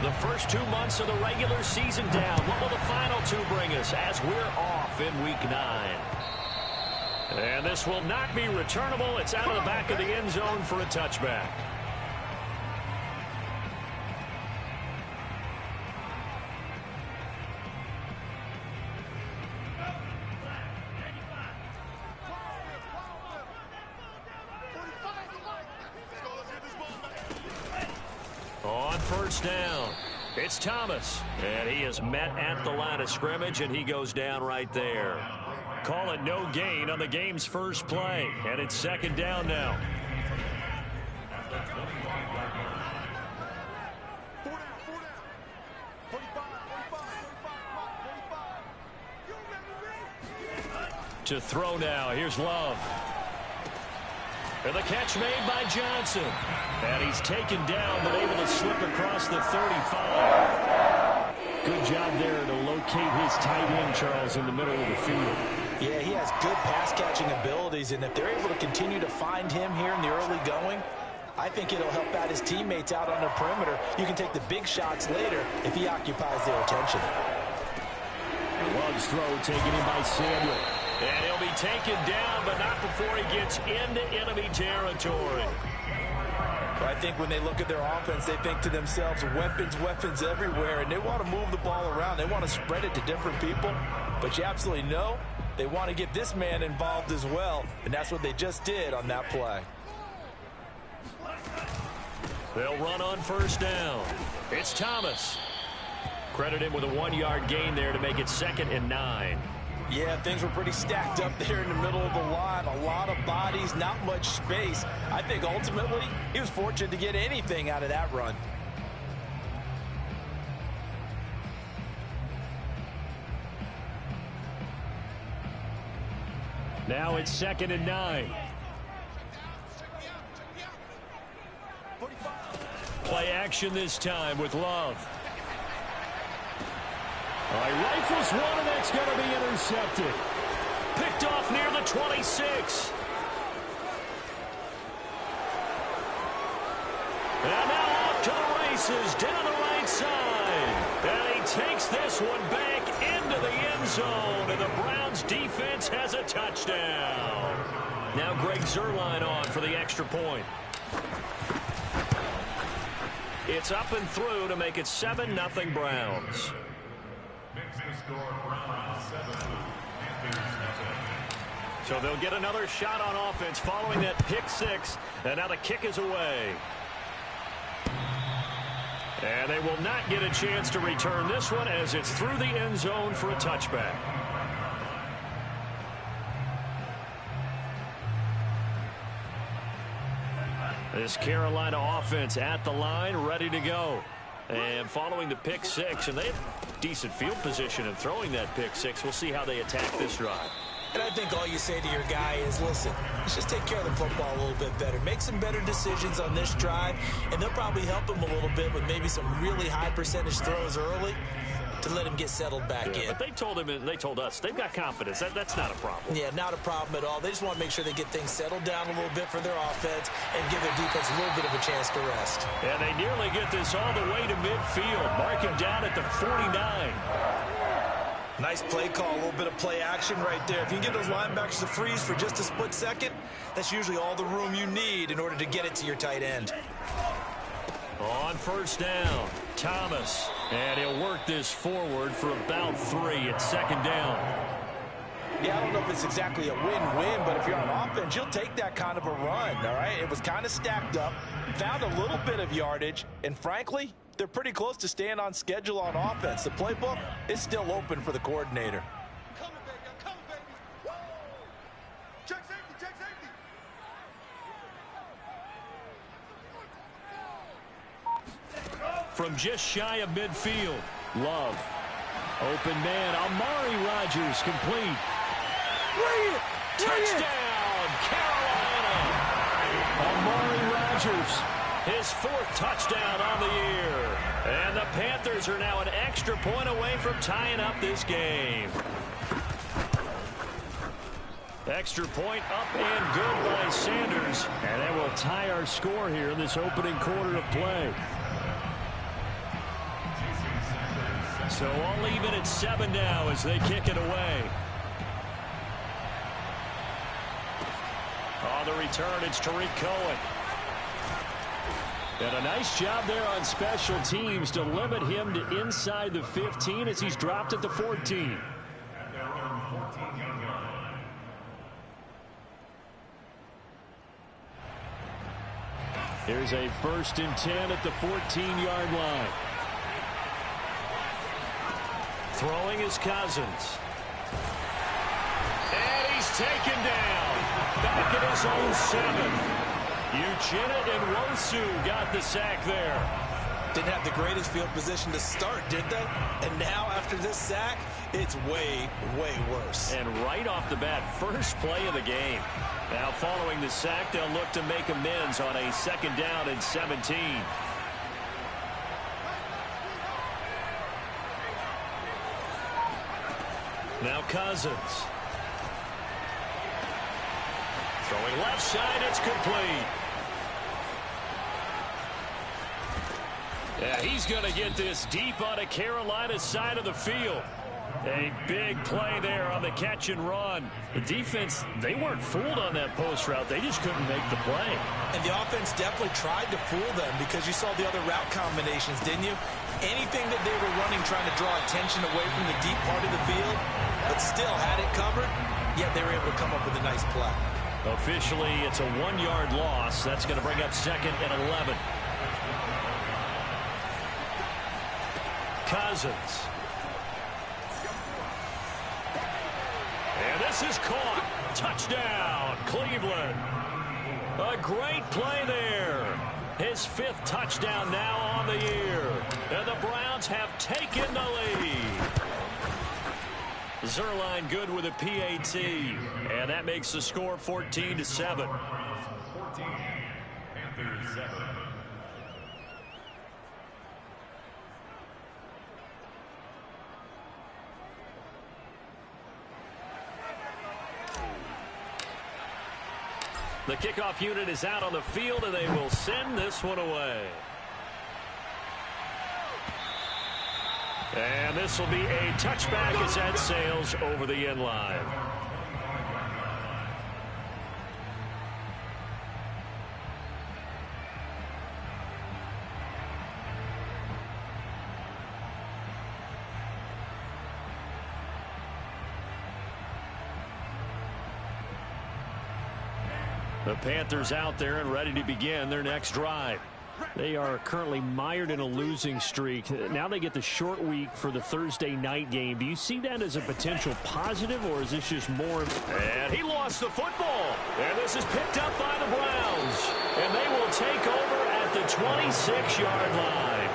The first 2 months of the regular season down. What will the final 2 bring us as we're off in Week 9? And this will not be returnable. It's out of the back of the end zone for a touchback. On first down, it's Thomas. And he is met at the line of scrimmage, and he goes down right there. Call it no gain on the game's first play. And it's second down now. To throw now, here's Love. And the catch made by Johnson. And he's taken down, but able to slip across the 35. Good job there to locate his tight end, Charles, in the middle of the field. Yeah, he has good pass-catching abilities, and if they're able to continue to find him here in the early going, I think it'll help out his teammates out on the perimeter. You can take the big shots later if he occupies their attention. Love's throw taken in by Samuel. And he'll be taken down, but not before he gets into enemy territory. But I think when they look at their offense, they think to themselves, weapons, weapons everywhere, and they want to move the ball around. They want to spread it to different people. But you absolutely know they want to get this man involved as well, and that's what they just did on that play. They'll run on first down. It's Thomas. Credit him with a 1-yard gain there to make it 2nd and 9. Yeah, things were pretty stacked up there in the middle of the line. A lot of bodies, not much space. I think ultimately he was fortunate to get anything out of that run. Now it's 2nd and 9. Play action this time with Love. All right, rifles one, and that's going to be intercepted. Picked off near the 26. And now off to the races, down the right side. And he takes this one back into the end zone, and the Browns defense has a touchdown. Now Greg Zuerlein on for the extra point. It's up and through to make it 7-0 Browns. So they'll get another shot on offense following that pick 6. And now the kick is away. And they will not get a chance to return this one as it's through the end zone for a touchback. This Carolina offense at the line, ready to go. And following the pick 6, and they have decent field position in throwing that pick 6. We'll see how they attack this drive. And I think all you say to your guy is, listen, let's just take care of the football a little bit better. Make some better decisions on this drive, and they'll probably help him a little bit with maybe some really high percentage throws early to let him get settled back in. But they told him, and they told us, they've got confidence. That's not a problem. Yeah, not a problem at all. They just want to make sure they get things settled down a little bit for their offense and give their defense a little bit of a chance to rest. And they nearly get this all the way to midfield. Mark him down at the 49. Nice play call, a little bit of play action right there. If you can get those linebackers to freeze for just a split second, that's usually all the room you need in order to get it to your tight end. On first down, Thomas. And he'll work this forward for about 3 at 2nd down. Yeah, I don't know if it's exactly a win-win, but if you're on offense, you'll take that kind of a run, all right? It was kind of stacked up, found a little bit of yardage, and frankly, they're pretty close to staying on schedule on offense. The playbook is still open for the coordinator. From just shy of midfield, Love. Open man, Amari Rodgers complete. Touchdown, Carolina. Amari Rodgers, his 4th touchdown on the year. And the Panthers are now an extra point away from tying up this game. Extra point up and good by Sanders. And that will tie our score here in this opening quarter of play. So all even at 7 now as they kick it away. On the return, it's Tariq Cohen. And a nice job there on special teams to limit him to inside the 15 as he's dropped at the 14. Here's a 1st and 10 at the 14-yard line. Throwing is Cousins. And he's taken down. Back at his own 7. Uchenna and Nwosu got the sack there. Didn't have the greatest field position to start, did they? And now after this sack, it's way, way worse. And right off the bat, first play of the game. Now following the sack, they'll look to make amends on a 2nd down and 17. Now Cousins. Throwing left side, it's complete. Yeah, he's going to get this deep on a Carolina side of the field. A big play there on the catch and run. The defense, they weren't fooled on that post route. They just couldn't make the play. And the offense definitely tried to fool them because you saw the other route combinations, didn't you? Anything that they were running trying to draw attention away from the deep part of the field, but still had it covered, yet they were able to come up with a nice play. Officially, it's a 1-yard loss. That's going to bring up 2nd and 11. Cousins. And this is caught. Touchdown, Cleveland. A great play there. His 5th touchdown now on the year. And the Browns have taken the lead. Zuerlein good with a PAT. And that makes the score 14-7. 14, Panthers 7. The kickoff unit is out on the field, and they will send this one away. And this will be a touchback as that sails over the end line. The Panthers out there and ready to begin their next drive. They are currently mired in a losing streak. Now they get the short week for the Thursday night game. Do you see that as a potential positive, or is this just more? And he lost the football. And this is picked up by the Browns. And they will take over at the 26-yard line.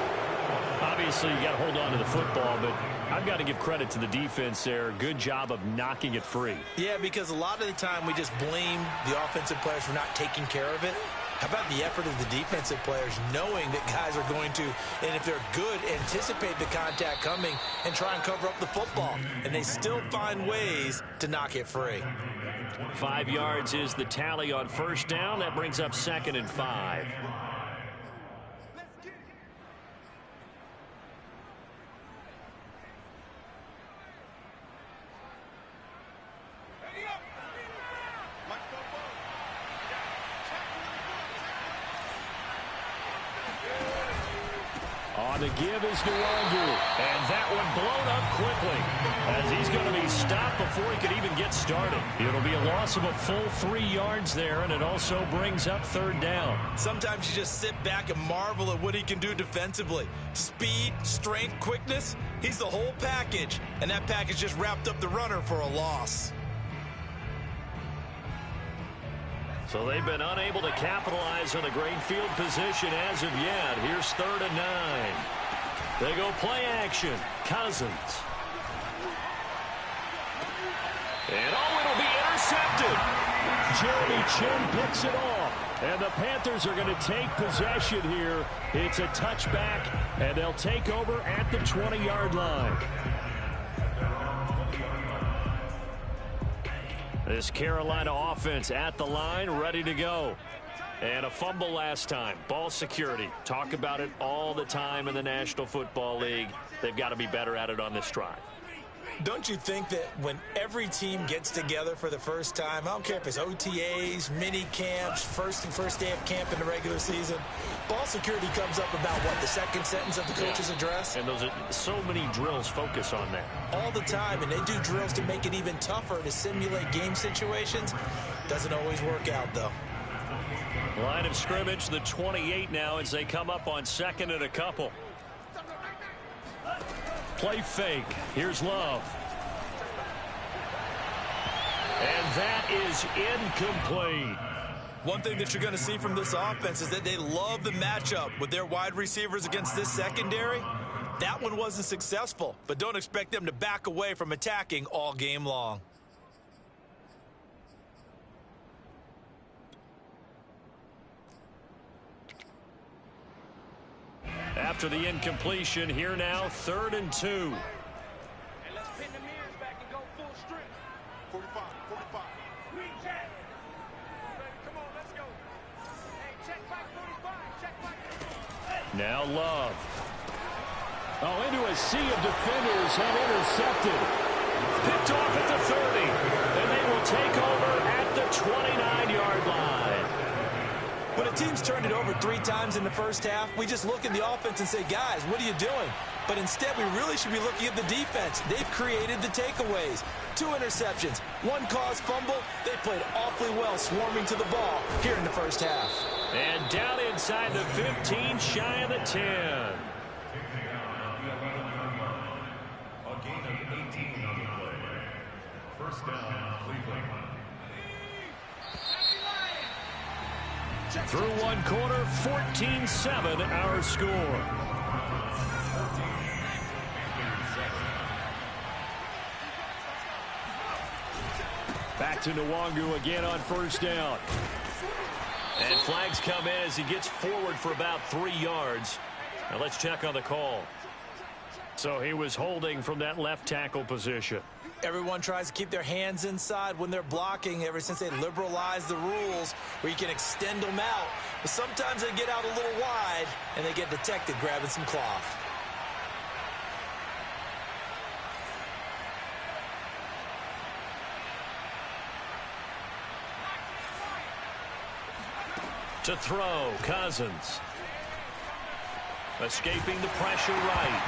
Obviously, you got to hold on to the football, but I've got to give credit to the defense there. Good job of knocking it free. Yeah, because a lot of the time we just blame the offensive players for not taking care of it. How about the effort of the defensive players knowing that guys are going to, and if they're good, anticipate the contact coming and try and cover up the football. And they still find ways to knock it free. 5 yards is the tally on 1st down. That brings up 2nd and 5. On the give is Nwosu, and that one blown up quickly as he's going to be stopped before he could even get started. It'll be a loss of a full 3 yards there, and it also brings up 3rd down. Sometimes you just sit back and marvel at what he can do defensively. Speed, strength, quickness, he's the whole package, and that package just wrapped up the runner for a loss. So they've been unable to capitalize on a great field position as of yet. Here's 3rd and 9. They go play action. Cousins. And it'll be intercepted. Jeremy Chinn picks it off. And the Panthers are going to take possession here. It's a touchback, and they'll take over at the 20-yard line. This Carolina offense at the line, ready to go. And a fumble last time. Ball security. Talk about it all the time in the National Football League. They've got to be better at it on this drive. Don't you think that when every team gets together for the first time, I don't care if it's OTAs, mini camps, first day of camp in the regular season, ball security comes up about, what, the second sentence of the coach's address? And those are so many drills focus on that. All the time, and they do drills to make it even tougher to simulate game situations. Doesn't always work out, though. Line of scrimmage, the 28 now as they come up on second and a couple. Play fake. Here's Love. And that is incomplete. One thing that you're going to see from this offense is that they love the matchup with their wide receivers against this secondary. That one wasn't successful, but don't expect them to back away from attacking all game long. After the incompletion, here now, 3rd and 2. And let's pin the mirrors back and go full strip. 45, 45. Recheck. Come on, let's go. Hey, check back 45. Check back. Now Love. Oh, into a sea of defenders and intercepted. Picked off at the 30. And they will take over at the 29-yard line. When a team's turned it over 3 times in the first half, we just look at the offense and say, guys, what are you doing? But instead, we really should be looking at the defense. They've created the takeaways. 2 interceptions, 1 caused fumble. They played awfully well swarming to the ball here in the first half. And down inside the 15, shy of the 10. A gain of 18 on the play. First down, Cleveland. Through 1 quarter, 14-7 our score. Back to Nwangu again on first down. And flags come in as he gets forward for about 3 yards. Now let's check on the call. So he was holding from that left tackle position. Everyone tries to keep their hands inside when they're blocking ever since they liberalized the rules where you can extend them out. But sometimes they get out a little wide and they get detected grabbing some cloth. To throw, Cousins. Escaping the pressure right.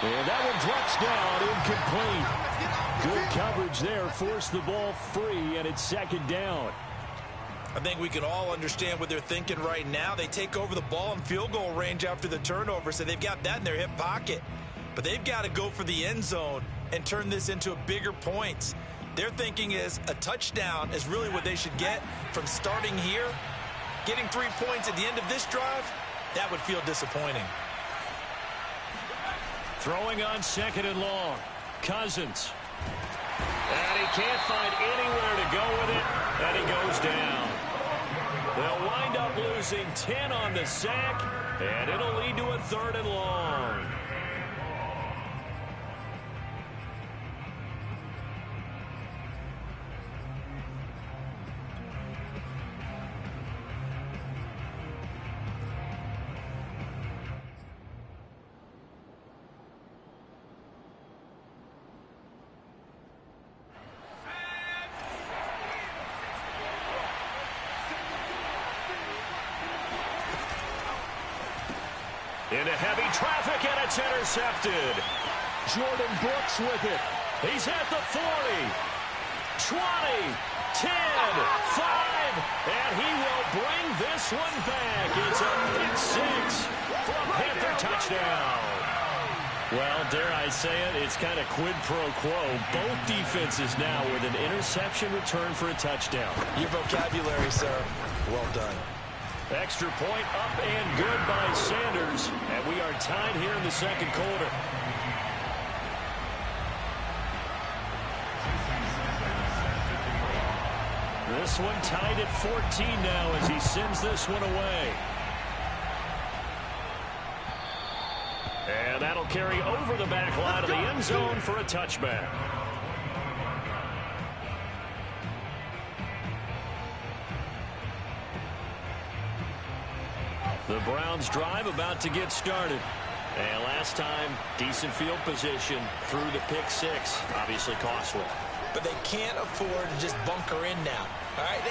And that one drops down, incomplete. Good coverage there, forced the ball free, and it's 2nd down. I think we can all understand what they're thinking right now. They take over the ball in field goal range after the turnover, so they've got that in their hip pocket. But they've got to go for the end zone and turn this into a bigger points. Their thinking is a touchdown is really what they should get from starting here. Getting 3 points at the end of this drive, that would feel disappointing. Throwing on 2nd and long. Cousins. And he can't find anywhere to go with it, and he goes down. They'll wind up losing 10 on the sack, and it'll lead to a 3rd and long. Into heavy traffic, and it's intercepted. Jordan Brooks with it. He's at the 40, 20, 10, 5, and he will bring this one back. It's a pick 6 for a Panther touchdown. Well, dare I say it, it's kind of quid pro quo. Both defenses now with an interception return for a touchdown. Your vocabulary, sir. Well done. Extra point up and good by Sanders. And we are tied here in the 2nd quarter. This one tied at 14 now as he sends this one away. And that'll carry over the back line of the end zone for a touchback. The Browns drive about to get started. And last time, decent field position through the pick six. Obviously costly. But they can't afford to just bunker in now. All right,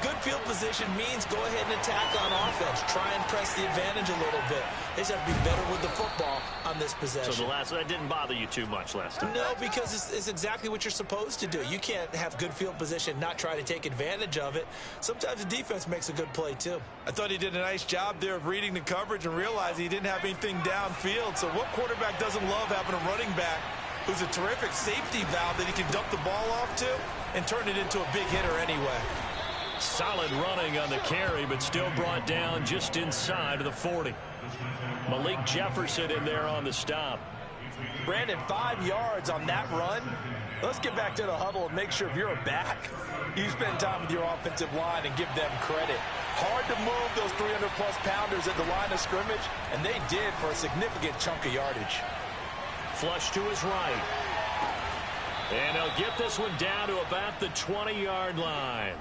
good field position means go ahead and attack on offense. Try and press the advantage a little bit. They just have to be better with the football on this possession. So that didn't bother you too much last time? No, because it's exactly what you're supposed to do. You can't have good field position, not try to take advantage of it. Sometimes the defense makes a good play, too. I thought he did a nice job there of reading the coverage and realizing he didn't have anything downfield. So what quarterback doesn't love having a running back who's a terrific safety valve that he can dump the ball off to and turn it into a big hitter anyway? Solid running on the carry, but still brought down just inside of the 40. Malik Jefferson in there on the stop. Brandon, 5 yards on that run. Let's get back to the huddle and make sure if you're a back, you spend time with your offensive line and give them credit. Hard to move those 300-plus pounders at the line of scrimmage, and they did for a significant chunk of yardage. Flush to his right. And he'll get this one down to about the 20-yard line.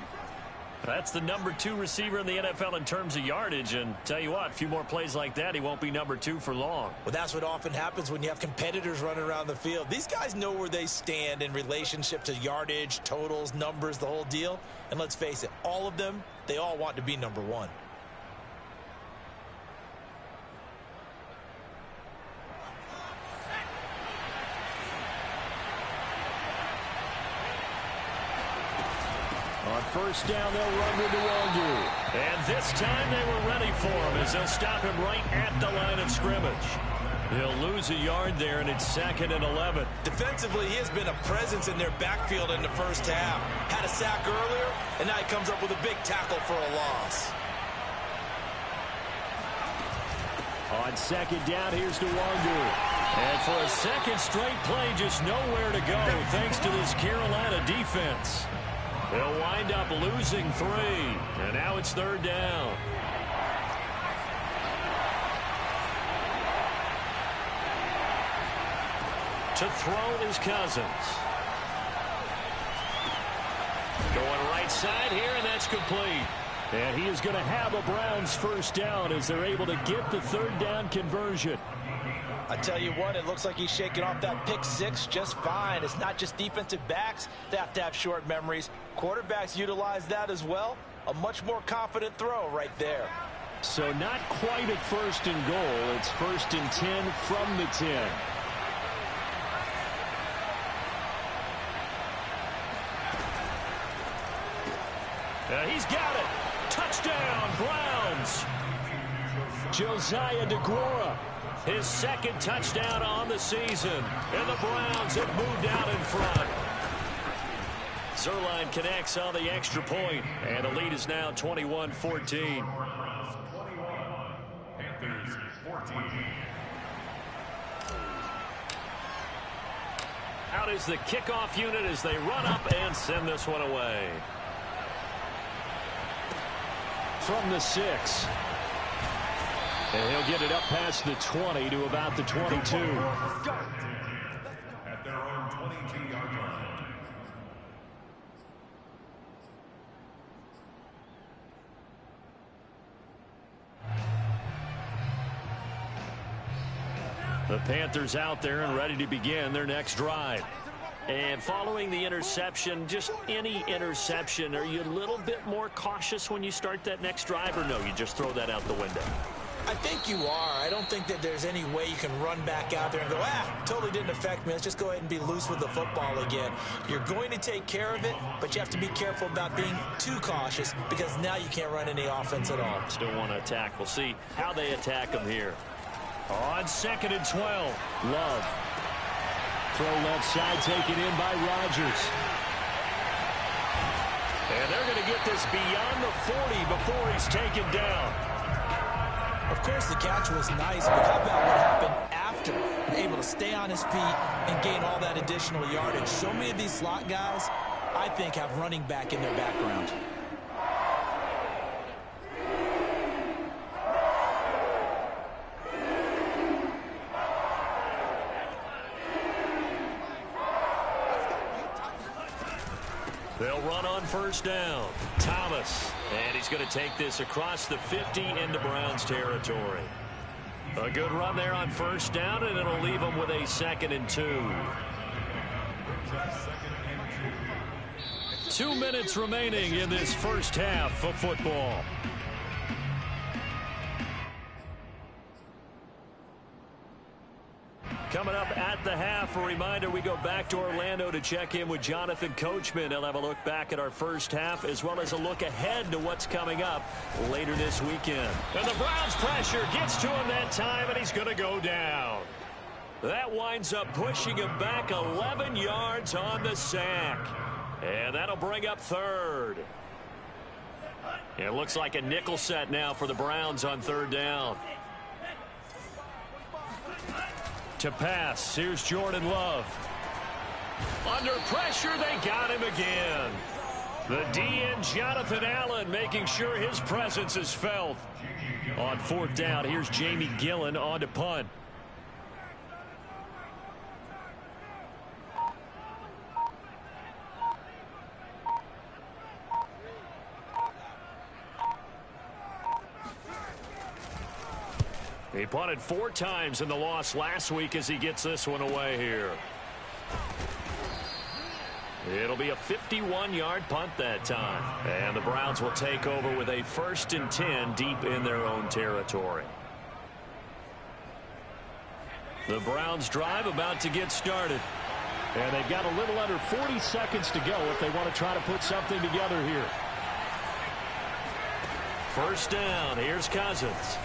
That's the number 2 receiver in the NFL in terms of yardage. And tell you what, a few more plays like that, he won't be number 2 for long. Well, that's what often happens when you have competitors running around the field. These guys know where they stand in relationship to yardage, totals, numbers, the whole deal. And let's face it, all of them, they all want to be number 1. On first down, they'll run with Nwogu. And this time they were ready for him as they'll stop him right at the line of scrimmage. He'll lose a yard there, and it's 2nd and 11. Defensively, he has been a presence in their backfield in the first half. Had a sack earlier, and now he comes up with a big tackle for a loss. On 2nd down, here's Nwogu. And for a second straight play, just nowhere to go thanks to this Carolina defense. They'll wind up losing 3, and now it's 3rd down. To throw is Cousins. Going right side here, and that's complete. And he is going to have a Browns first down as they're able to get the 3rd down conversion. I tell you what, it looks like he's shaking off that pick 6 just fine. It's not just defensive backs that have to have short memories. Quarterbacks utilize that as well. A much more confident throw right there. So not quite a 1st and goal. It's 1st and 10 from the 10. He's got it. Touchdown, Browns. Josiah DeGuara. His 2nd touchdown on the season. And the Browns have moved out in front. Zuerlein connects on the extra point. And the lead is now 21-14. Panthers 14. Out is the kickoff unit as they run up and send this one away. From the 6. And he'll get it up past the 20 to about the 22. At their own 22-yard line. The Panthers out there and ready to begin their next drive. And following the interception, just any interception, are you a little bit more cautious when you start that next drive, or no, you just throw that out the window? I think you are. I don't think that there's any way you can run back out there and go, totally didn't affect me. Let's just go ahead and be loose with the football again. You're going to take care of it, but you have to be careful about being too cautious because now you can't run any offense at all. Still want to attack. We'll see how they attack them here. On 2nd and 12, Love. Throw left side taken in by Rodgers. And they're going to get this beyond the 40 before he's taken down. Of course, the catch was nice, but how about what happened after? Able to stay on his feet and gain all that additional yardage. So many of these slot guys, I think, have running back in their background. They'll run on first down. Thomas. And he's going to take this across the 50 into Browns territory. A good run there on first down, and it'll leave them with a 2nd and 2. 2 minutes remaining in this first half of football. Coming up at the half, a reminder, we go back to Orlando to check in with Jonathan Coachman. He'll have a look back at our first half as well as a look ahead to what's coming up later this weekend. And the Browns pressure gets to him that time, and he's going to go down. That winds up pushing him back 11 yards on the sack. And that'll bring up 3rd. It looks like a nickel set now for the Browns on 3rd down. To pass, here's Jordan Love. Under pressure, they got him again. The DN, Jonathan Allen, making sure his presence is felt. On 4th down, here's Jamie Gillen on to punt. He punted 4 times in the loss last week as he gets this one away here. It'll be a 51-yard punt that time. And the Browns will take over with a 1st and 10 deep in their own territory. The Browns drive about to get started. And they've got a little under 40 seconds to go if they want to try to put something together here. First down, here's Cousins.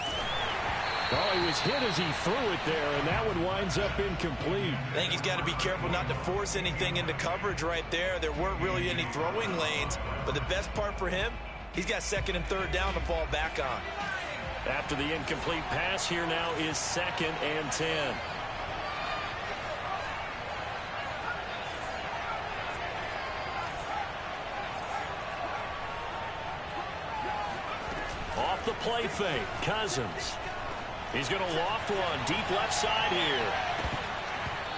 Oh, he was hit as he threw it there, and that one winds up incomplete. I think he's got to be careful not to force anything into coverage right there. There weren't really any throwing lanes, but the best part for him, he's got 2nd and 3rd down to fall back on. After the incomplete pass, here now is 2nd and 10. Off the play fake, Cousins. He's going to loft one deep left side here.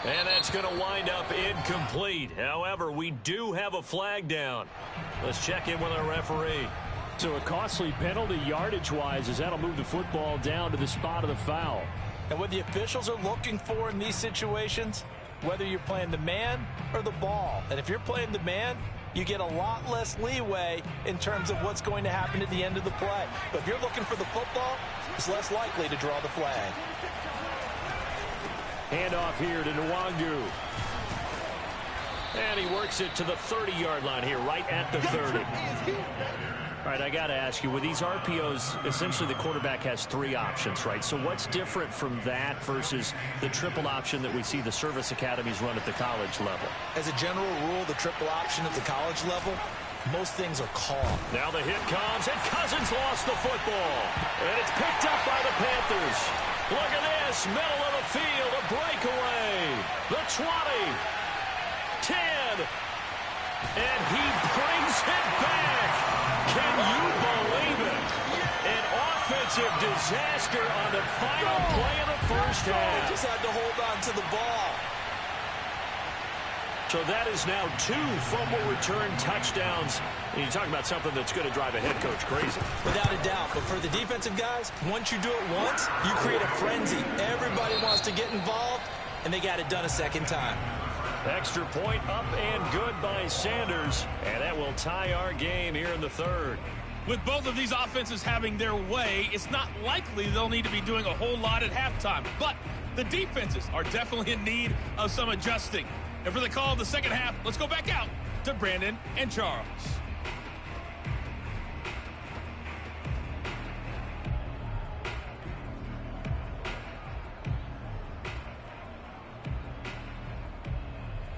And that's going to wind up incomplete. However, we do have a flag down. Let's check in with our referee. So a costly penalty yardage-wise as that'll move the football down to the spot of the foul. And what the officials are looking for in these situations, whether you're playing the man or the ball. And if you're playing the man, you get a lot less leeway in terms of what's going to happen at the end of the play. But if you're looking for the football, it's less likely to draw the flag. Handoff here to Nwangu. And he works it to the 30-yard line here, right at the 30. All right, I got to ask you, with these RPOs, essentially the quarterback has 3 options, right? So what's different from that versus the triple option that we see the service academies run at the college level? As a general rule, the triple option at the college level, most things are called. Now the hit comes, and Cousins lost the football. And it's picked up by the Panthers. Look at this, middle of the field, a breakaway. The 20, 10, and he brings it back. Can you believe it? An offensive disaster on the final play of the first half. Just had to hold on to the ball. So that is now 2 fumble return touchdowns. And you talk about something that's going to drive a head coach crazy. Without a doubt. But for the defensive guys, once you do it once, you create a frenzy. Everybody wants to get involved, and they got it done a second time. Extra point up and good by Sanders. And that will tie our game here in the 3rd. With both of these offenses having their way, it's not likely they'll need to be doing a whole lot at halftime. But the defenses are definitely in need of some adjusting. And for the call of the second half, let's go back out to Brandon and Charles.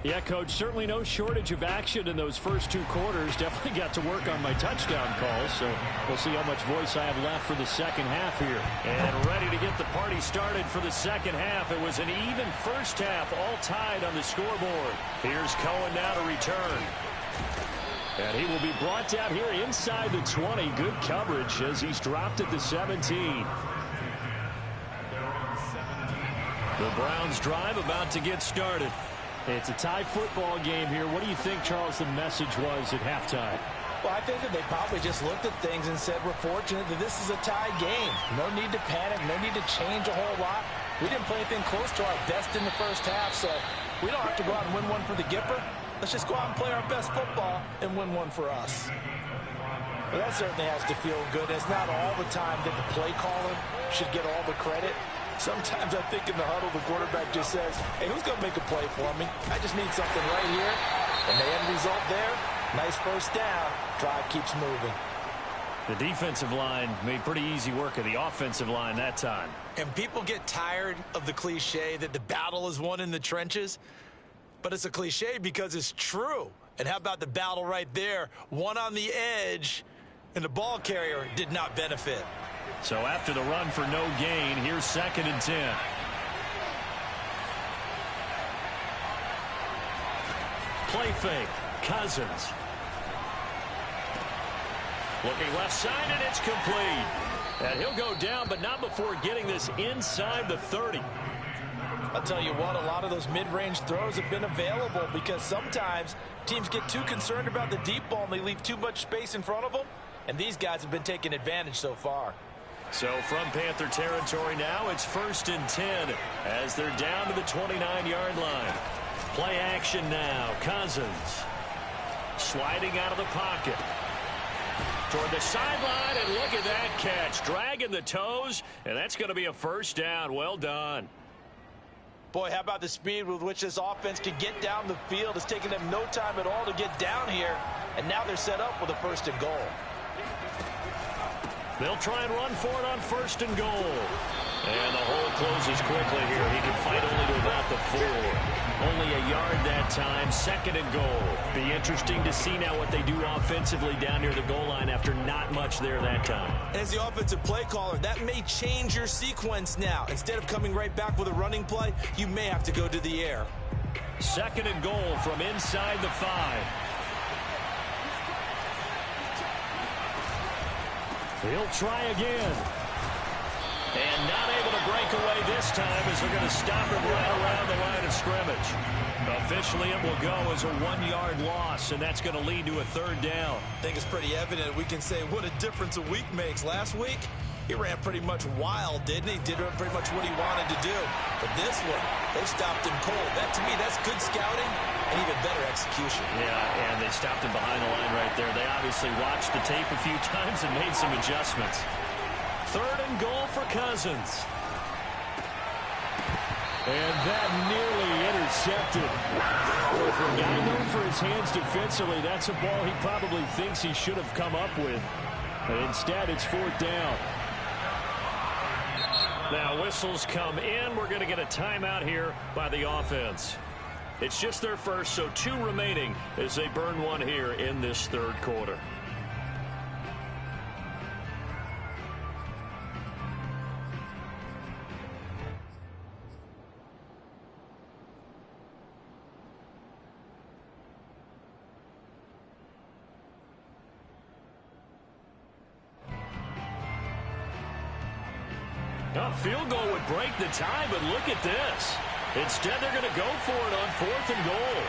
Yeah, Coach, certainly no shortage of action in those first 2 quarters. Definitely got to work on my touchdown calls, so we'll see how much voice I have left for the second half here. And ready to get the party started for the second half. It was an even first half, all tied on the scoreboard. Here's Cohen now to return. And he will be brought down here inside the 20. Good coverage as he's dropped at the 17. The Browns drive about to get started. It's a tie football game here. What do you think, Charles, the message was at halftime? Well, I think that they probably just looked at things and said, we're fortunate that this is a tie game. No need to panic, no need to change a whole lot. We didn't play anything close to our best in the first half, so we don't have to go out and win one for the Gipper. Let's just go out and play our best football and win one for us. Well, that certainly has to feel good. It's not all the time that the play caller should get all the credit. Sometimes I think in the huddle, the quarterback just says, hey, who's going to make a play for me? I just need something right here. And the end result there, nice first down. Drive keeps moving. The defensive line made pretty easy work of the offensive line that time. And people get tired of the cliche that the battle is won in the trenches. But it's a cliche because it's true. And how about the battle right there? One on the edge, and the ball carrier did not benefit. So after the run for no gain, here's 2nd and 10. Play fake. Cousins. Looking left side, and it's complete. And he'll go down, but not before getting this inside the 30. I'll tell you what, a lot of those mid-range throws have been available because sometimes teams get too concerned about the deep ball and they leave too much space in front of them. And these guys have been taking advantage so far. So from Panther territory now, it's 1st and 10 as they're down to the 29-yard line. Play action now. Cousins sliding out of the pocket toward the sideline, and look at that catch. Dragging the toes, and that's going to be a first down. Well done. Boy, how about the speed with which this offense can get down the field? It's taken them no time at all to get down here, and now they're set up with a 1st and goal. They'll try and run for it on 1st and goal. And the hole closes quickly here. He can fight only to about the 4. Only a yard that time. 2nd and goal. Be interesting to see now what they do offensively down near the goal line after not much there that time. As the offensive play caller, that may change your sequence now. Instead of coming right back with a running play, you may have to go to the air. 2nd and goal from inside the 5. He'll try again. And not able to break away this time as they're going to stop it right around the line of scrimmage. Officially, it will go as a 1-yard loss, and that's going to lead to a 3rd down. I think it's pretty evident. We can say what a difference a week makes. Last week, he ran pretty much wild, didn't he? Did pretty much what he wanted to do. But this one, they stopped him cold. That, to me, that's good scouting and even better execution. Yeah, and they stopped him behind the line right there. They obviously watched the tape a few times and made some adjustments. 3rd and goal for Cousins. And that nearly intercepted. Well, for a guy known for his hands defensively, that's a ball he probably thinks he should have come up with. But instead, it's 4th down. Now, whistles come in. We're going to get a timeout here by the offense. It's just their first, so 2 remaining as they burn one here in this 3rd quarter. A field goal would break the tie, but look at this. Instead, they're going to go for it on 4th and goal.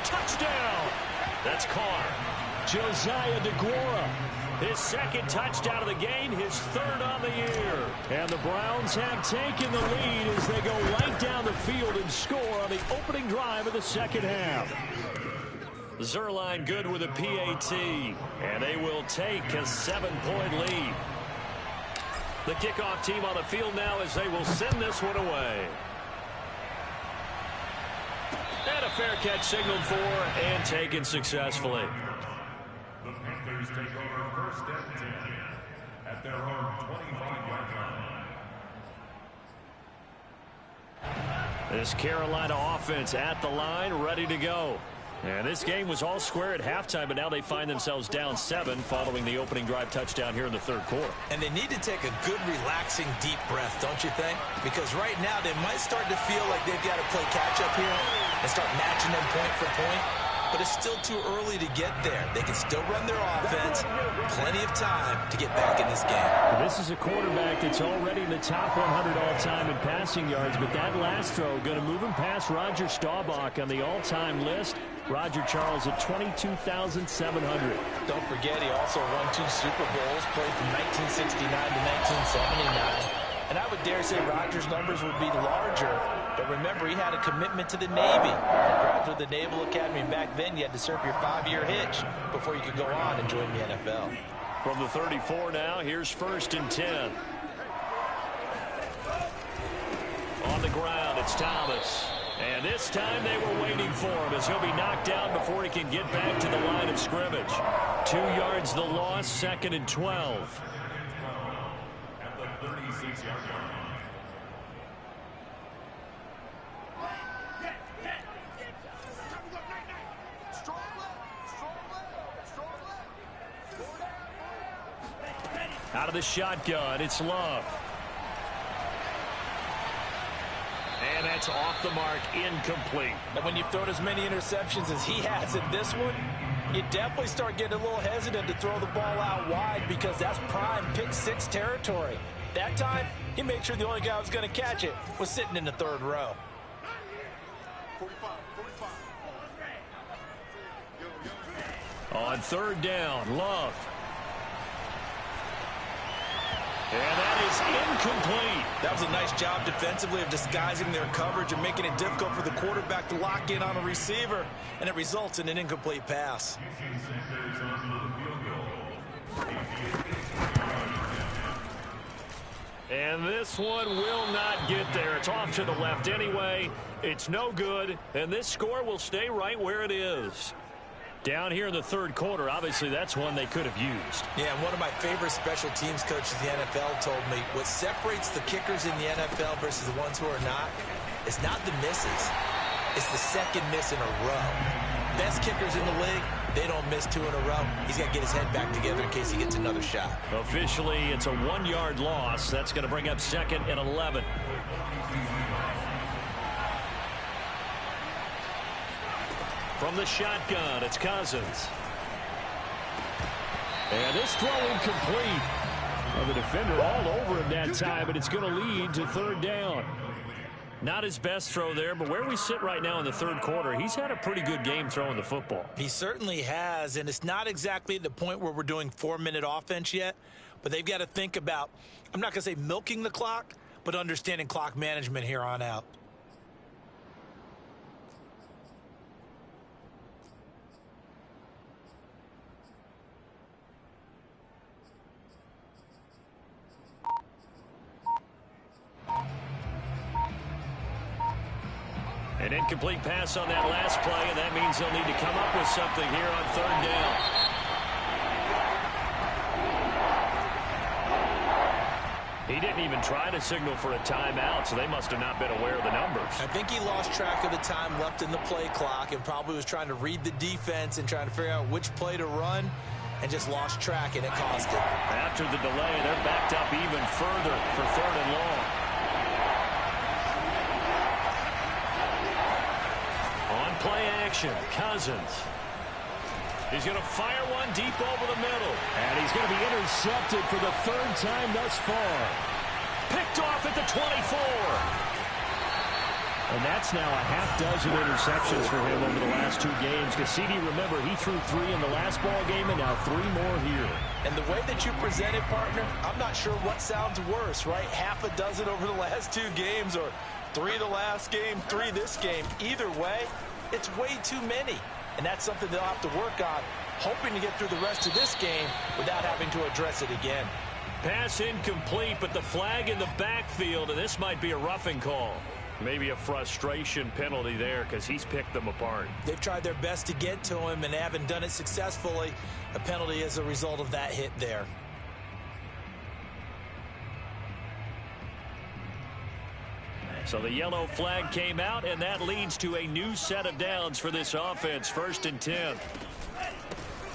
Touchdown! That's Carr. Josiah DeGuara. His 2nd touchdown of the game, his 3rd on the year. And the Browns have taken the lead as they go right down the field and score on the opening drive of the 2nd half. Zuerlein good with a PAT, and they will take a 7-point lead. The kickoff team on the field now as they will send this one away. And a fair catch signaled for and taken successfully. The Panthers take over 1st and 10 at their own 25-yard line. This Carolina offense at the line, ready to go. And this game was all square at halftime, but now they find themselves down 7 following the opening drive touchdown here in the 3rd quarter. And they need to take a good, relaxing, deep breath, don't you think? Because right now they might start to feel like they've got to play catch-up here and start matching them point for point. but it's still too early to get there. They can still run their offense. Plenty of time to get back in this game. This is a quarterback that's already in the top 100 all-time in passing yards, but that last throw going to move him past Roger Staubach on the all-time list. Roger Charles at 22,700. Don't forget, he also won 2 Super Bowls, played from 1969 to 1979. And I would dare say Rogers' numbers would be larger. But remember, he had a commitment to the Navy. Graduate of the Naval Academy. And back then, you had to serve your 5-year hitch before you could go on and join the NFL. From the 34 now, here's 1st and 10. On the ground, it's Thomas. And this time they were waiting for him as he'll be knocked down before he can get back to the line of scrimmage. 2 yards the loss, 2nd and 12. At the 36-yard line. Out of the shotgun, it's Love. And that's off the mark, incomplete. And when you've thrown as many interceptions as he has in this one, you definitely start getting a little hesitant to throw the ball out wide because that's prime pick 6 territory. That time, he made sure the only guy who was going to catch it was sitting in the 3rd row. 45. On 3rd down, Love. And that is incomplete. That was a nice job defensively of disguising their coverage and making it difficult for the quarterback to lock in on a receiver, and it results in an incomplete pass. And this one will not get there. It's off to the left anyway. It's no good, and this score will stay right where it is. Down here in the 3rd quarter, obviously that's one they could have used. Yeah, and one of my favorite special teams coaches in the NFL told me what separates the kickers in the NFL versus the ones who are not is not the misses. It's the 2nd miss in a row. Best kickers in the league, they don't miss 2 in a row. He's got to get his head back together in case he gets another shot. Officially, it's a 1-yard loss. That's going to bring up 2nd and 11. From the shotgun, it's Cousins. And this throw incomplete. Well, the defender all over him that time, but it's going to lead to 3rd down. Not his best throw there, but where we sit right now in the 3rd quarter, he's had a pretty good game throwing the football. He certainly has, and it's not exactly at the point where we're doing 4-minute offense yet, but they've got to think about, I'm not going to say milking the clock, but understanding clock management here on out. An incomplete pass on that last play, and that means they'll need to come up with something here on 3rd down. He didn't even try to signal for a timeout, so they must have not been aware of the numbers. I think he lost track of the time left in the play clock and probably was trying to read the defense and trying to figure out which play to run and just lost track, and it cost him. After the delay, they're backed up even further for 3rd and long. Play action, Cousins. He's going to fire one deep over the middle. And he's going to be intercepted for the 3rd time thus far. Picked off at the 24. And that's now a half-dozen interceptions for him over the last 2 games. Cassini, remember, he threw 3 in the last ball game and now 3 more here. And the way that you present it, partner, I'm not sure what sounds worse, right? Half a dozen over the last 2 games or 3 the last game, 3 this game. Either way, it's way too many, and that's something they'll have to work on, hoping to get through the rest of this game without having to address it again. Pass incomplete, but the flag in the backfield, and this might be a roughing call. Maybe a frustration penalty there because he's picked them apart. They've tried their best to get to him and haven't done it successfully. A penalty as a result of that hit there. So the yellow flag came out, and that leads to a new set of downs for this offense. 1st and 10.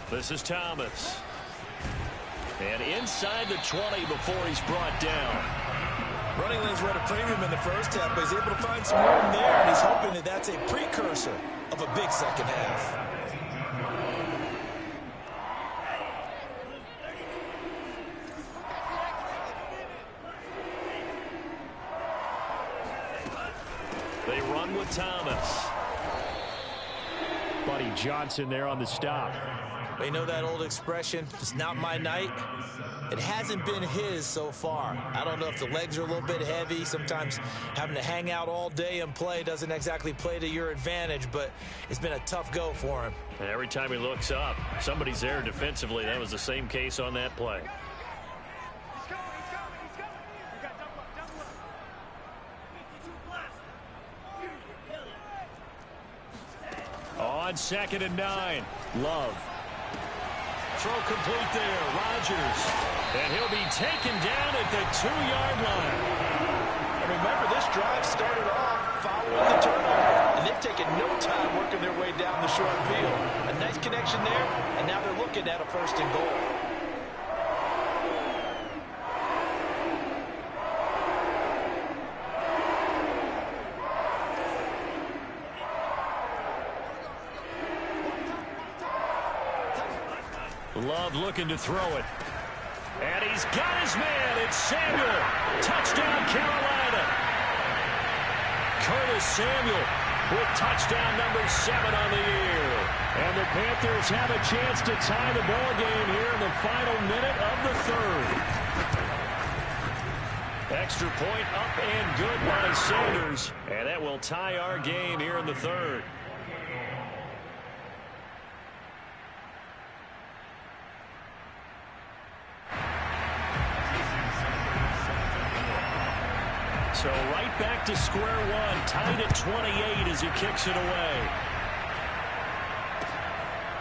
This is Thomas. And inside the 20 before he's brought down. Running lanes were at a premium in the first half, but he's able to find some room there, and he's hoping that that's a precursor of a big second half. They run with Thomas. Buddy Johnson there on the stop. They know that old expression, it's not my night. It hasn't been his so far. I don't know if the legs are a little bit heavy. Sometimes having to hang out all day and play doesn't exactly play to your advantage, but it's been a tough go for him. And every time he looks up, somebody's there defensively. That was the same case on that play. He's coming, he's coming, he's coming. You got double up, double up. On 2nd and 9, Love. Throw complete there, Rodgers. And he'll be taken down at the 2-yard line. And remember, this drive started off following the turnover, and they've taken no time working their way down the short field. A nice connection there, and now they're looking at a 1st and goal. Love looking to throw it. And he's got his man. It's Samuel. Touchdown, Carolina. Curtis Samuel with touchdown number 7 on the year. And the Panthers have a chance to tie the ball game here in the final minute of the 3rd. Extra point up and good by Sanders. And that will tie our game here in the 3rd. So right back to square one, tied at 28 as he kicks it away.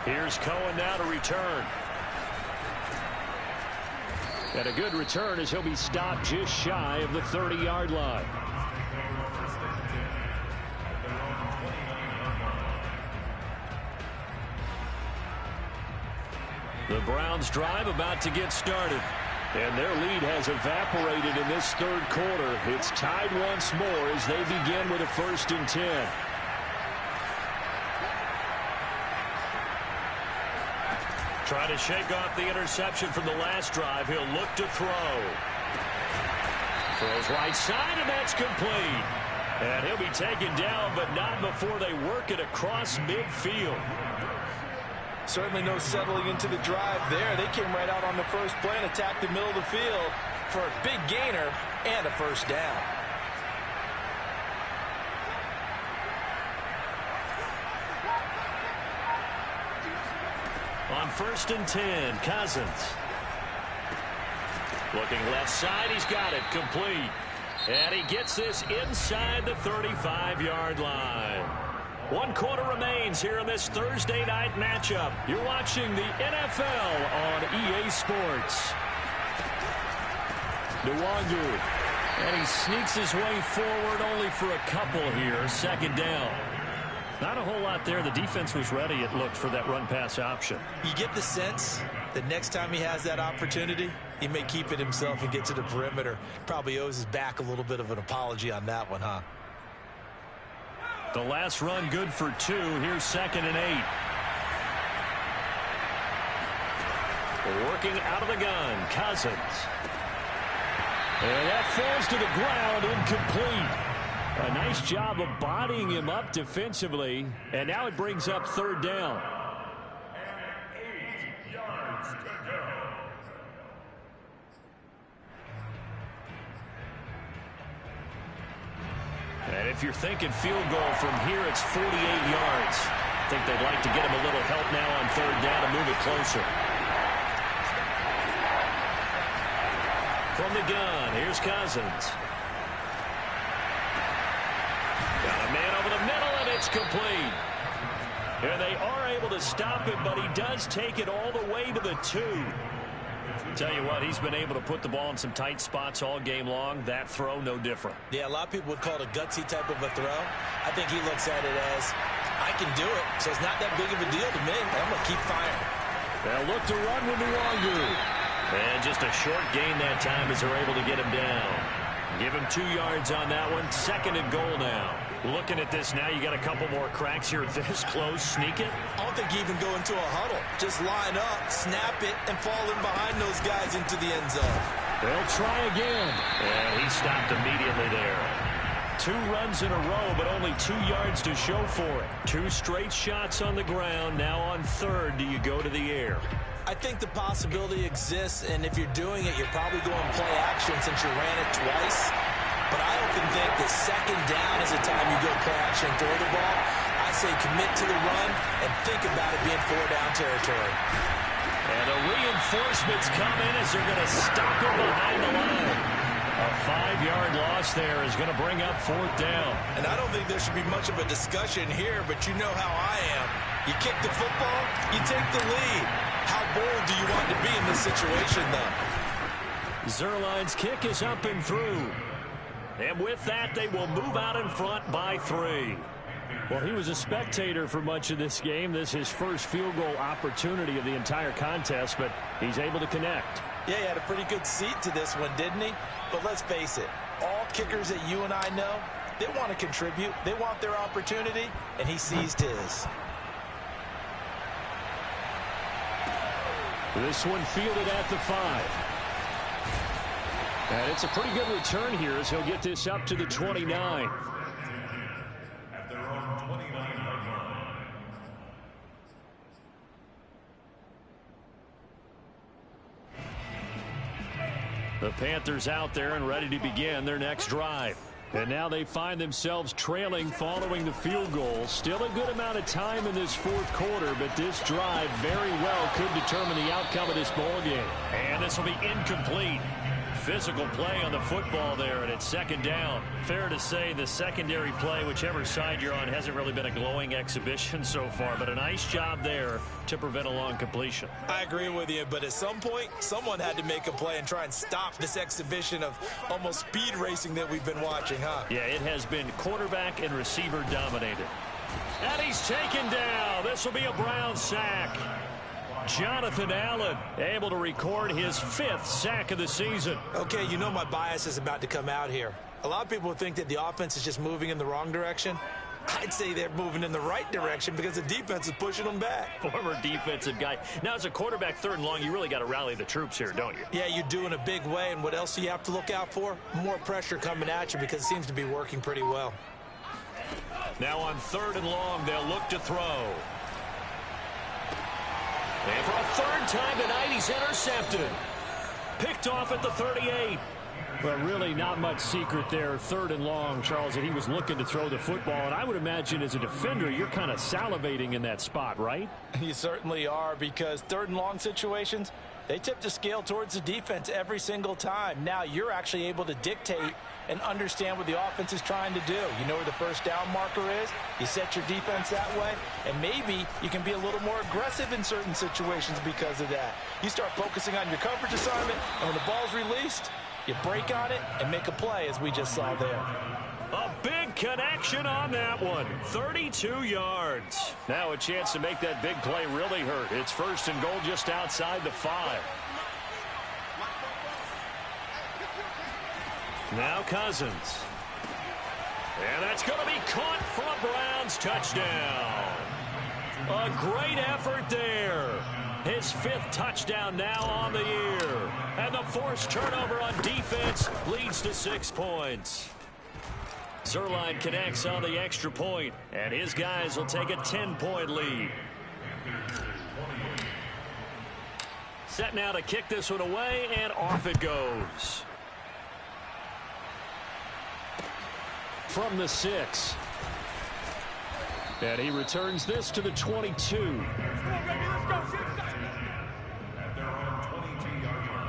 Here's Cohen now to return. And a good return as he'll be stopped just shy of the 30-yard line. The Browns drive about to get started. And their lead has evaporated in this 3rd quarter. It's tied once more as they begin with a 1st and 10. Trying to shake off the interception from the last drive. He'll look to throw. Throws right side, and that's complete. And he'll be taken down, but not before they work it across midfield. Certainly no settling into the drive there. They came right out on the first play and attacked the middle of the field for a big gainer and a 1st down. On 1st and 10, Cousins. Looking left side, he's got it, complete. And he gets this inside the 35-yard line. 1 quarter remains here in this Thursday night matchup. You're watching the NFL on EA Sports. Nwangu. And he sneaks his way forward only for a couple here. 2nd down. Not a whole lot there. The defense was ready, it looked, for that run-pass option. You get the sense that next time he has that opportunity, he may keep it himself and get to the perimeter. Probably owes his back a little bit of an apology on that one, huh? The last run good for 2. Here's 2nd and 8. Working out of the gun, Cousins. And that falls to the ground, incomplete. A nice job of bodying him up defensively. And now it brings up 3rd down. And 8 yards to go. And if you're thinking field goal from here, it's 48 yards. I think they'd like to get him a little help now on 3rd down to move it closer. From the gun, here's Cousins. Got a man over the middle, and it's complete. And they are able to stop him, but he does take it all the way to the 2. Tell you what, he's been able to put the ball in some tight spots all game long. That throw, no different. Yeah, a lot of people would call it a gutsy type of a throw. I think he looks at it as, I can do it, so it's not that big of a deal to me. I'm going to keep firing. They'll look to run with Nwangu. And just a short gain that time as they're able to get him down. Give him 2 yards on that one. 2nd and goal now. Looking at this now, you got a couple more cracks here this close. Sneak it. I don't think you even go into a huddle. Just line up, snap it, and fall in behind those guys into the end zone. They'll try again. And he stopped immediately there. 2 runs in a row, but only 2 yards to show for it. 2 straight shots on the ground. Now on 3rd, do you go to the air? I think the possibility exists, and if you're doing it, you're probably going play action since you ran it twice. But I often think that 2nd down is the time you go play action and throw the ball. I say commit to the run and think about it being 4-down territory. And the reinforcements come in as they're going to stop him behind the line. A 5-yard loss there is going to bring up 4th down. And I don't think there should be much of a discussion here, but you know how I am. You kick the football, you take the lead. How bold do you want to be in this situation, though? Zuerlein's kick is up and through. And with that, they will move out in front by 3. Well, he was a spectator for much of this game. This is his first field goal opportunity of the entire contest, but he's able to connect. Yeah, he had a pretty good seat to this one, didn't he? But let's face it, all kickers that you and I know, they want to contribute. They want their opportunity, and he seized his. This one fielded at the 5. And it's a pretty good return here as he'll get this up to the 29. At their own 29-yard line. The Panthers out there and ready to begin their next drive. And now they find themselves trailing following the field goal. Still a good amount of time in this 4th quarter, but this drive very well could determine the outcome of this ball game. And this will be incomplete. Physical play on the football there, and it's 2nd down. Fair to say the secondary play, whichever side you're on, hasn't really been a glowing exhibition so far, but a nice job there to prevent a long completion. I agree with you, but at some point, someone had to make a play and try and stop this exhibition of almost speed racing that we've been watching, huh? Yeah, it has been quarterback and receiver dominated. And he's taken down. This will be a Brown sack. Jonathan Allen able to record his 5th sack of the season. Okay, you know my bias is about to come out here. A lot of people think that the offense is just moving in the wrong direction. I'd say they're moving in the right direction because the defense is pushing them back. Former defensive guy. Now, as a quarterback 3rd and long, you really got to rally the troops here, don't you? Yeah, you do in a big way, and what else do you have to look out for? More pressure coming at you because it seems to be working pretty well. Now on 3rd and long, they'll look to throw. And for a 3rd time tonight, he's intercepted. Picked off at the 38. But really not much secret there. 3rd and long, Charles, that he was looking to throw the football. And I would imagine as a defender, you're kind of salivating in that spot, right? You certainly are, because 3rd and long situations, they tip the scale towards the defense every single time. Now you're actually able to dictate and understand what the offense is trying to do. You know where the 1st down marker is. You set your defense that way, and maybe you can be a little more aggressive in certain situations because of that. You start focusing on your coverage assignment, and when the ball's released, you break on it and make a play, as we just saw there. A big connection on that one. 32 yards. Now a chance to make that big play really hurt. It's 1st and goal just outside the 5. Now Cousins. And that's going to be caught for a Browns touchdown. A great effort there. His 5th touchdown now on the year. And the forced turnover on defense leads to 6 points. Zuerlein connects on the extra point, and his guys will take a 10-point lead. Set now to kick this one away, and off it goes. From the 6. And he returns this to the 22. Let's go, baby. Let's go. At their own 22-yard line.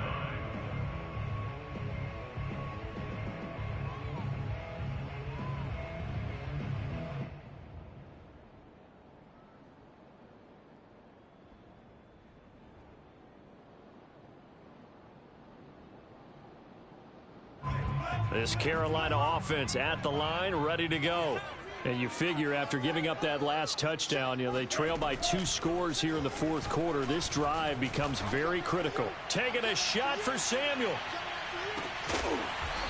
This Carolina offense at the line, ready to go. And you figure after giving up that last touchdown, they trail by 2 scores here in the 4th quarter. This drive becomes very critical. Taking a shot for Samuel.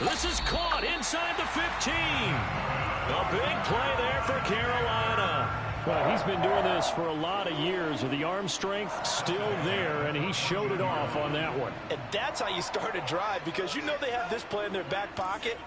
This is caught inside the 15. A big play there for Carolina. Well, he's been doing this for a lot of years with the arm strength still there, and he showed it off on that one. And that's how you start a drive, because you know they have this play in their back pocket,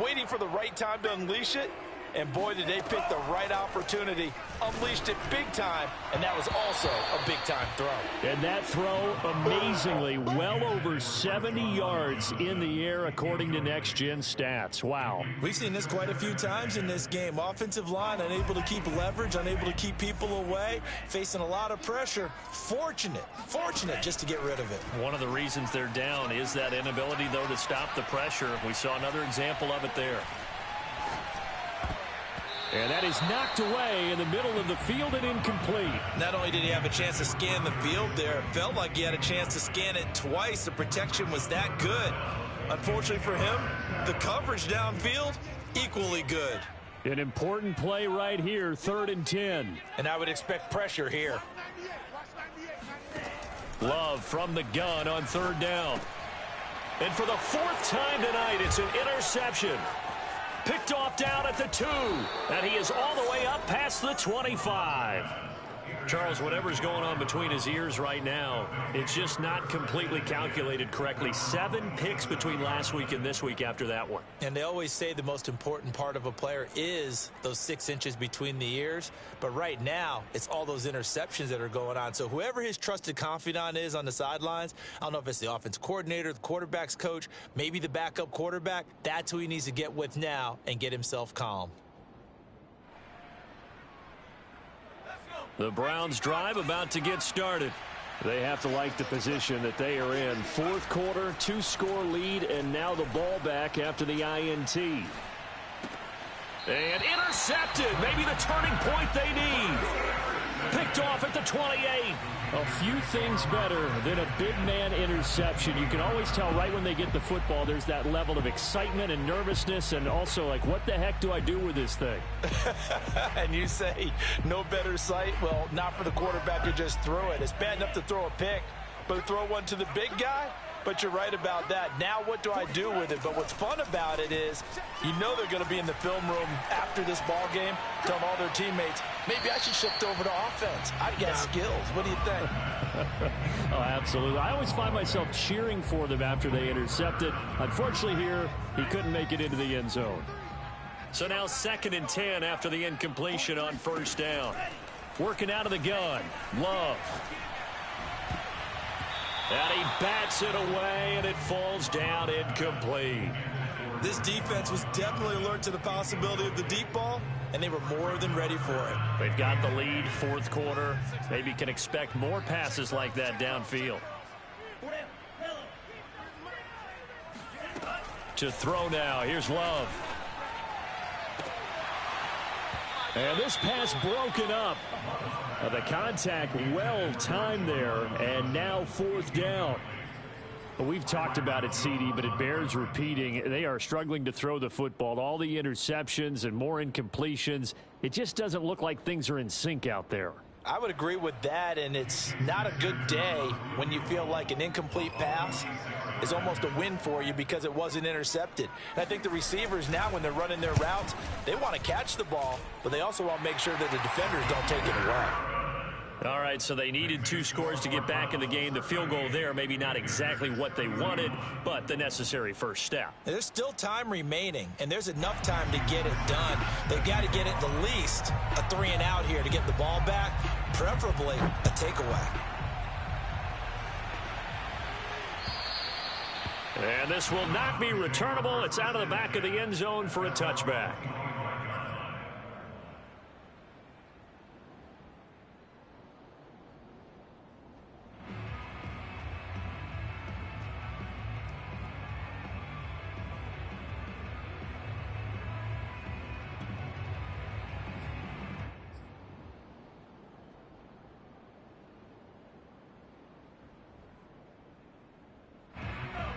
waiting for the right time to unleash it. And boy, did they pick the right opportunity, unleashed it big time, and that was also a big-time throw. And that throw, amazingly, well over 70 yards in the air, according to Next Gen Stats. Wow. We've seen this quite a few times in this game. Offensive line unable to keep leverage, unable to keep people away, facing a lot of pressure. Fortunate just to get rid of it. One of the reasons they're down is that inability, though, to stop the pressure. We saw another example of it there. And that is knocked away in the middle of the field and incomplete. Not only did he have a chance to scan the field there, it felt like he had a chance to scan it twice. The protection was that good. Unfortunately for him, the coverage downfield, equally good. An important play right here, 3rd and 10. And I would expect pressure here. Love from the gun on 3rd down. And for the 4th time tonight, it's an interception. Picked off down at the 2, and he is all the way up past the 25. Charles, whatever's going on between his ears right now, it's just not completely calculated correctly. 7 picks between last week and this week after that one. And they always say the most important part of a player is those 6 inches between the ears. But right now, it's all those interceptions that are going on. So whoever his trusted confidant is on the sidelines, I don't know if it's the offense coordinator, the quarterback's coach, maybe the backup quarterback, that's who he needs to get with now and get himself calm. The Browns drive about to get started. They have to like the position that they are in. 4th quarter, 2-score lead, and now the ball back after the INT. And intercepted. Maybe the turning point they need. Picked off at the 28. A few things better than a big man interception. You can always tell right when they get the football, there's that level of excitement and nervousness, and also like, what the heck do I do with this thing? And you say no better sight? Well, not for the quarterback to just throw it. It's bad enough to throw a pick, but throw one to the big guy? But you're right about that. Now what do I do with it? But what's fun about it is you know they're going to be in the film room after this ball game telling all their teammates, maybe I should shift over to offense. I've got skills. What do you think? Oh, absolutely. I always find myself cheering for them after they intercept it. Unfortunately here, he couldn't make it into the end zone. So now 2nd and 10 after the incompletion on 1st down. Working out of the gun. Love. And he bats it away, and it falls down incomplete. This defense was definitely alert to the possibility of the deep ball, and they were more than ready for it. They've got the lead, 4th quarter. Maybe can expect more passes like that downfield. To throw now. Here's Love. And this pass broken up. The contact well timed there, and now 4th down. Well, we've talked about it, CD, but it bears repeating. They are struggling to throw the football. All the interceptions and more incompletions. It just doesn't look like things are in sync out there. I would agree with that, and it's not a good day when you feel like an incomplete pass is almost a win for you because it wasn't intercepted. And I think the receivers now, when they're running their routes, they want to catch the ball, but they also want to make sure that the defenders don't take it away. All right, so they needed 2 scores to get back in the game. The field goal there, maybe not exactly what they wanted, but the necessary first step. There's still time remaining, and there's enough time to get it done. They've got to get at the least a 3-and-out here to get the ball back, preferably a takeaway. And this will not be returnable. It's out of the back of the end zone for a touchback.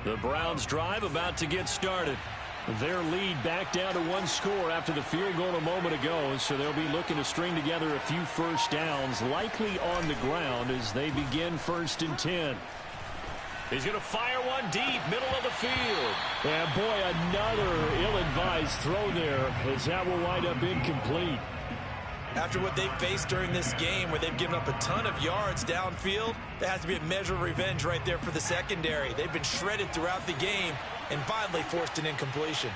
The Browns drive about to get started. Their lead back down to 1 score after the field goal a moment ago, so they'll be looking to string together a few first downs, likely on the ground as they begin 1st and 10. He's going to fire one deep, middle of the field. And boy, another ill-advised throw there, as that will wind up incomplete. After what they've faced during this game, where they've given up a ton of yards downfield, there has to be a measure of revenge right there for the secondary. They've been shredded throughout the game and finally forced an incompletion.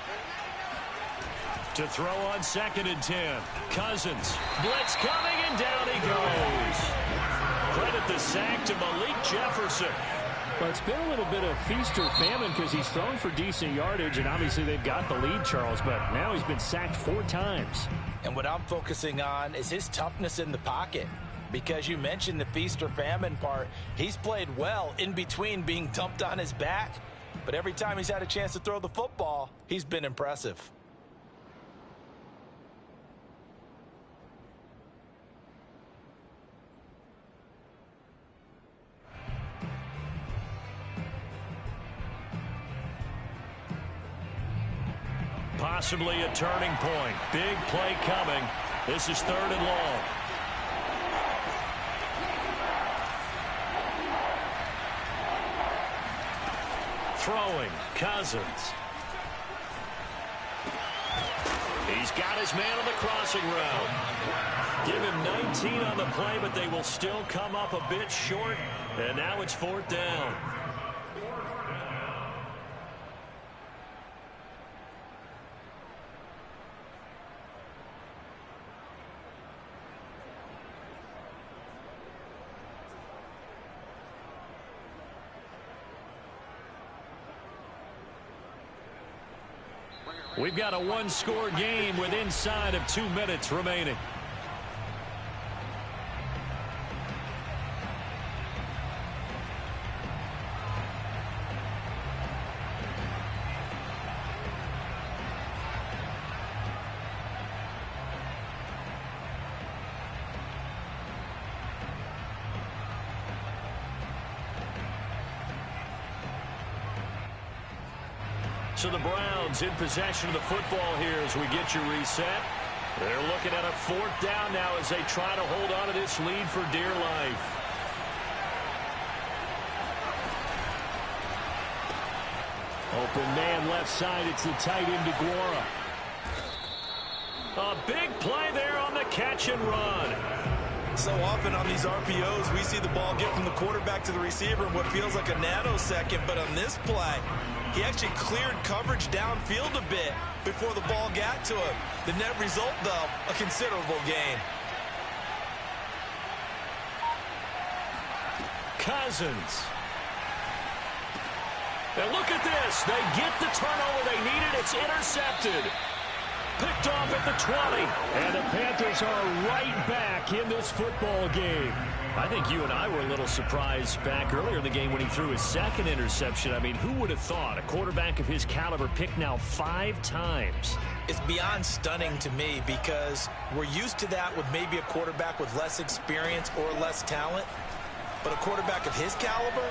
To throw on 2nd and 10. Cousins. Blitz coming, and down he goes. Credit the sack to Malik Jefferson. Well, it's been a little bit of feast or famine because he's thrown for decent yardage, and obviously they've got the lead, Charles, but now he's been sacked 4 times. And what I'm focusing on is his toughness in the pocket. Because you mentioned the feast or famine part. He's played well in between being dumped on his back. But every time he's had a chance to throw the football, he's been impressive. Possibly a turning point. Big play coming. This is 3rd and long. Throwing. Cousins. He's got his man on the crossing route. Give him 19 on the play, but they will still come up a bit short. And now it's 4th down. We've got a one-score game with inside of 2 minutes remaining. So the Browns in possession of the football here as we get you reset. They're looking at a 4th down now as they try to hold on to this lead for dear life. Open man left side. It's the tight end DeGuara. A big play there on the catch and run. So often on these RPOs, we see the ball get from the quarterback to the receiver in what feels like a nanosecond. But on this play, he actually cleared coverage downfield a bit before the ball got to him. The net result, though, a considerable gain. Cousins. And look at this. They get the turnover they needed. It's intercepted. Picked off at the 20. And the Panthers are right back in this football game. I think you and I were a little surprised back earlier in the game when he threw his 2nd interception. I mean, who would have thought a quarterback of his caliber picked now 5 times? It's beyond stunning to me because we're used to that with maybe a quarterback with less experience or less talent. But a quarterback of his caliber,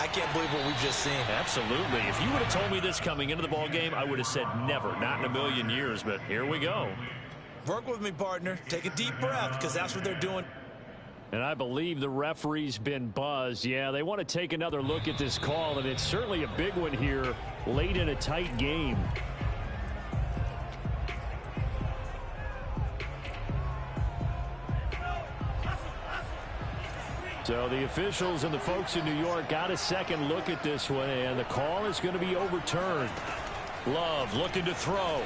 I can't believe what we've just seen. Absolutely. If you would have told me this coming into the ball game, I would have said never, not in a million years. But here we go. Work with me, partner. Take a deep breath because that's what they're doing. And I believe the referee's been buzzed. Yeah, they want to take another look at this call, and it's certainly a big one here late in a tight game. So the officials and the folks in New York got a second look at this one, and the call is going to be overturned. Love looking to throw.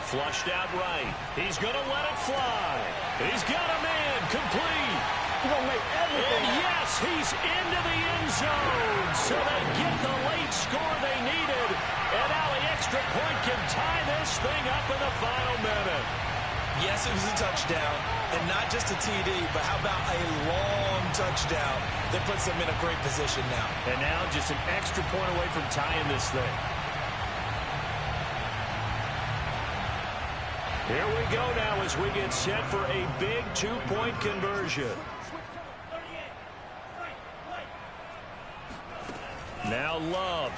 Flushed out right. He's going to let it fly. He's got a man complete. He's going to make everything. And yes, he's into the end zone. So they get the late score they needed. And now the extra point can tie this thing up in the final minute. Yes, it was a touchdown, and not just a TD, but how about a long touchdown that puts them in a great position now. And now just an extra point away from tying this thing. Here we go now as we get set for a big two-point conversion. Now Love.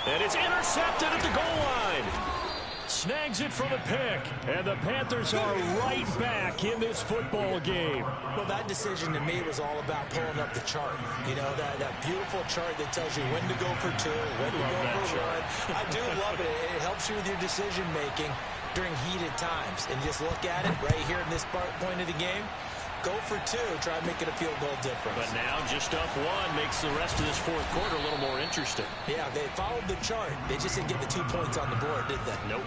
And it's intercepted at the goal line. snags it for the pick. And the Panthers are right back in this football game. Well, that decision to me was all about pulling up the chart. You know, that beautiful chart that tells you when to go for two, when to go for one. I do love it. It helps you with your decision-making during heated times. And just look at it right here in this point of the game. Go for two, try and make it a field goal difference. But now just up one makes the rest of this fourth quarter a little more interesting. Yeah, they followed the chart. They just didn't get the 2 points on the board, did they? Nope.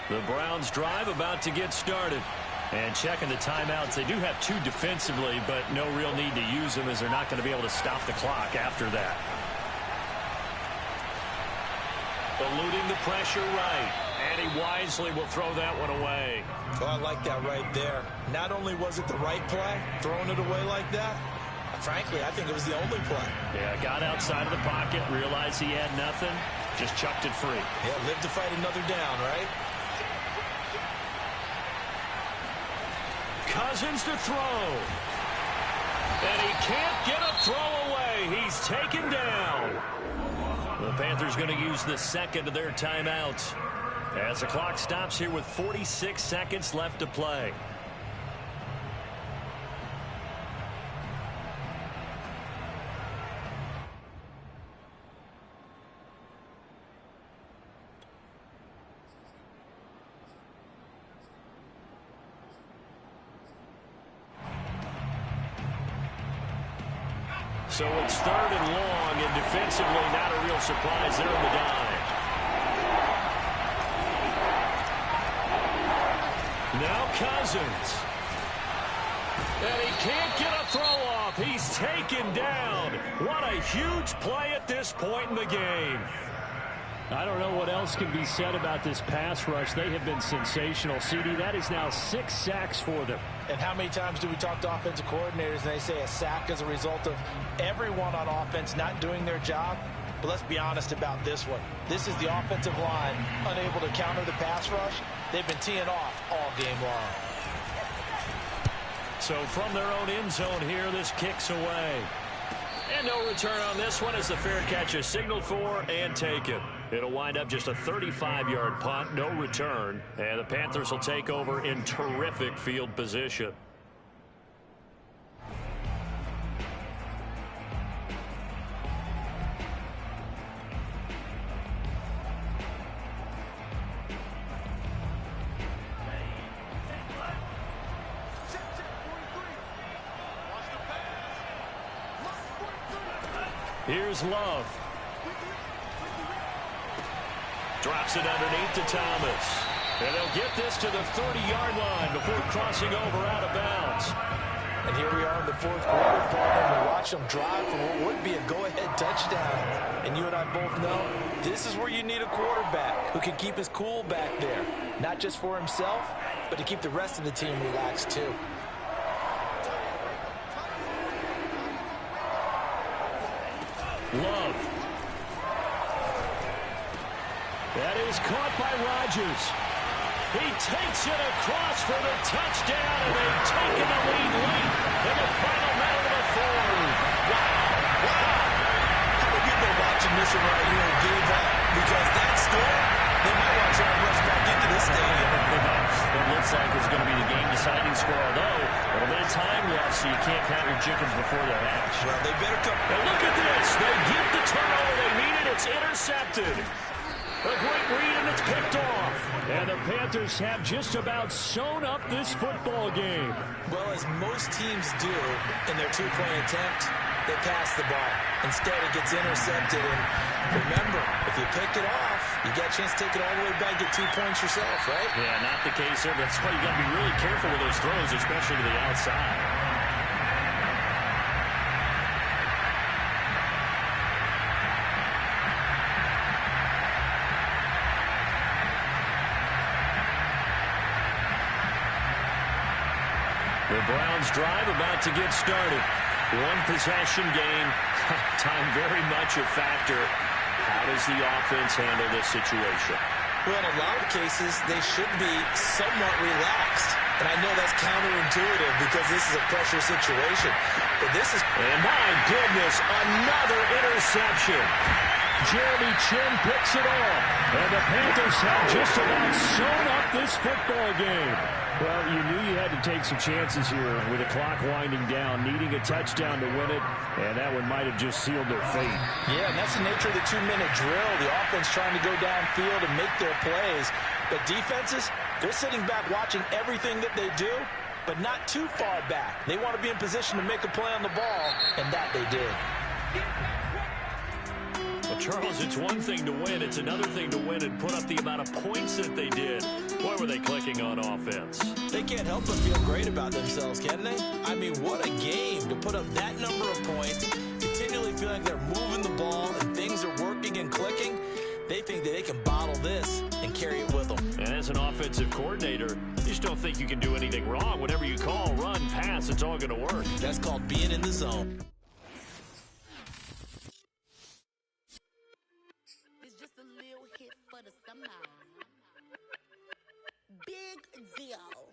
The Browns drive about to get started. And checking the timeouts, they do have two defensively, but no real need to use them as they're not going to be able to stop the clock after that. Eluding the pressure right. And he wisely will throw that one away. Oh, I like that right there. Not only was it the right play, throwing it away like that, frankly, I think it was the only play. Yeah, got outside of the pocket, realized he had nothing, just chucked it free. Yeah, live to fight another down, right? Cousins to throw. And he can't get a throw away. He's taken down. The Panthers going to use the second of their timeouts as the clock stops here with 46 seconds left to play. So it's third and long, and defensively not a real surprise there on the dime. Now Cousins. And he can't get a throw off. He's taken down. What a huge play at this point in the game. I don't know what else can be said about this pass rush. They have been sensational. CD, that is now 6 sacks for them. And how many times do we talk to offensive coordinators and they say a sack is a result of everyone on offense not doing their job? But let's be honest about this one. This is the offensive line unable to counter the pass rush. They've been teeing off all game long. So from their own end zone here, this kicks away. And no return on this one as the fair catch is signaled for and taken. It'll wind up just a 35-yard punt, no return. And the Panthers will take over in terrific field position. Here's Love. Drops it underneath to Thomas. And they'll get this to the 30-yard line before crossing over out of bounds. And here we are in the fourth quarter, partner. We watch them drive for what would be a go-ahead touchdown. And you and I both know this is where you need a quarterback who can keep his cool back there. Not just for himself, but to keep the rest of the team relaxed too. Love. That is caught by Rodgers. He takes it across for the touchdown, and they've taken the lead late in the final minute of the fourth. Wow. How many people are watching this one right here and gave up because that score, they might want to try and rush back into this stadium. It looks like it's going to be the game-deciding score, although a little bit of time left, so you can't count your chickens before they're hatched. Well, they better come. And look at this. They get the turnover they needed. It's intercepted. A great read, and it's picked off. And the Panthers have just about sewn up this football game. Well, as most teams do in their two-point attempt, they pass the ball. Instead, it gets intercepted. And remember, if you pick it off, you got a chance to take it all the way back, get 2 points yourself, right? Yeah, not the case there. That's why you got to be really careful with those throws, especially to the outside. The The Browns drive about to get started. One possession game. Time very much a factor. How does the offense handle this situation? Well, in a lot of cases, they should be somewhat relaxed. And I know that's counterintuitive because this is a pressure situation. But this is... And my goodness, another interception. Jeremy Chinn picks it off. And the Panthers have just about sewn up this football game. Well, you knew you had to take some chances here with the clock winding down, needing a touchdown to win it, and that one might have just sealed their fate. Yeah, and that's the nature of the 2-minute drill. The offense trying to go downfield and make their plays. But defenses, they're sitting back watching everything that they do, but not too far back. They want to be in position to make a play on the ball, and that they did. Well, Charles, it's one thing to win. It's another thing to win and put up the amount of points that they did. Boy, were they clicking on offense. They can't help but feel great about themselves, can they? I mean, what a game to put up that number of points, continually feeling they're moving the ball and things are working and clicking. They think that they can bottle this and carry it with them. And as an offensive coordinator, you just don't think you can do anything wrong. Whatever you call, run, pass, it's all going to work. That's called being in the zone. Just a little hit for the summer. Big deal.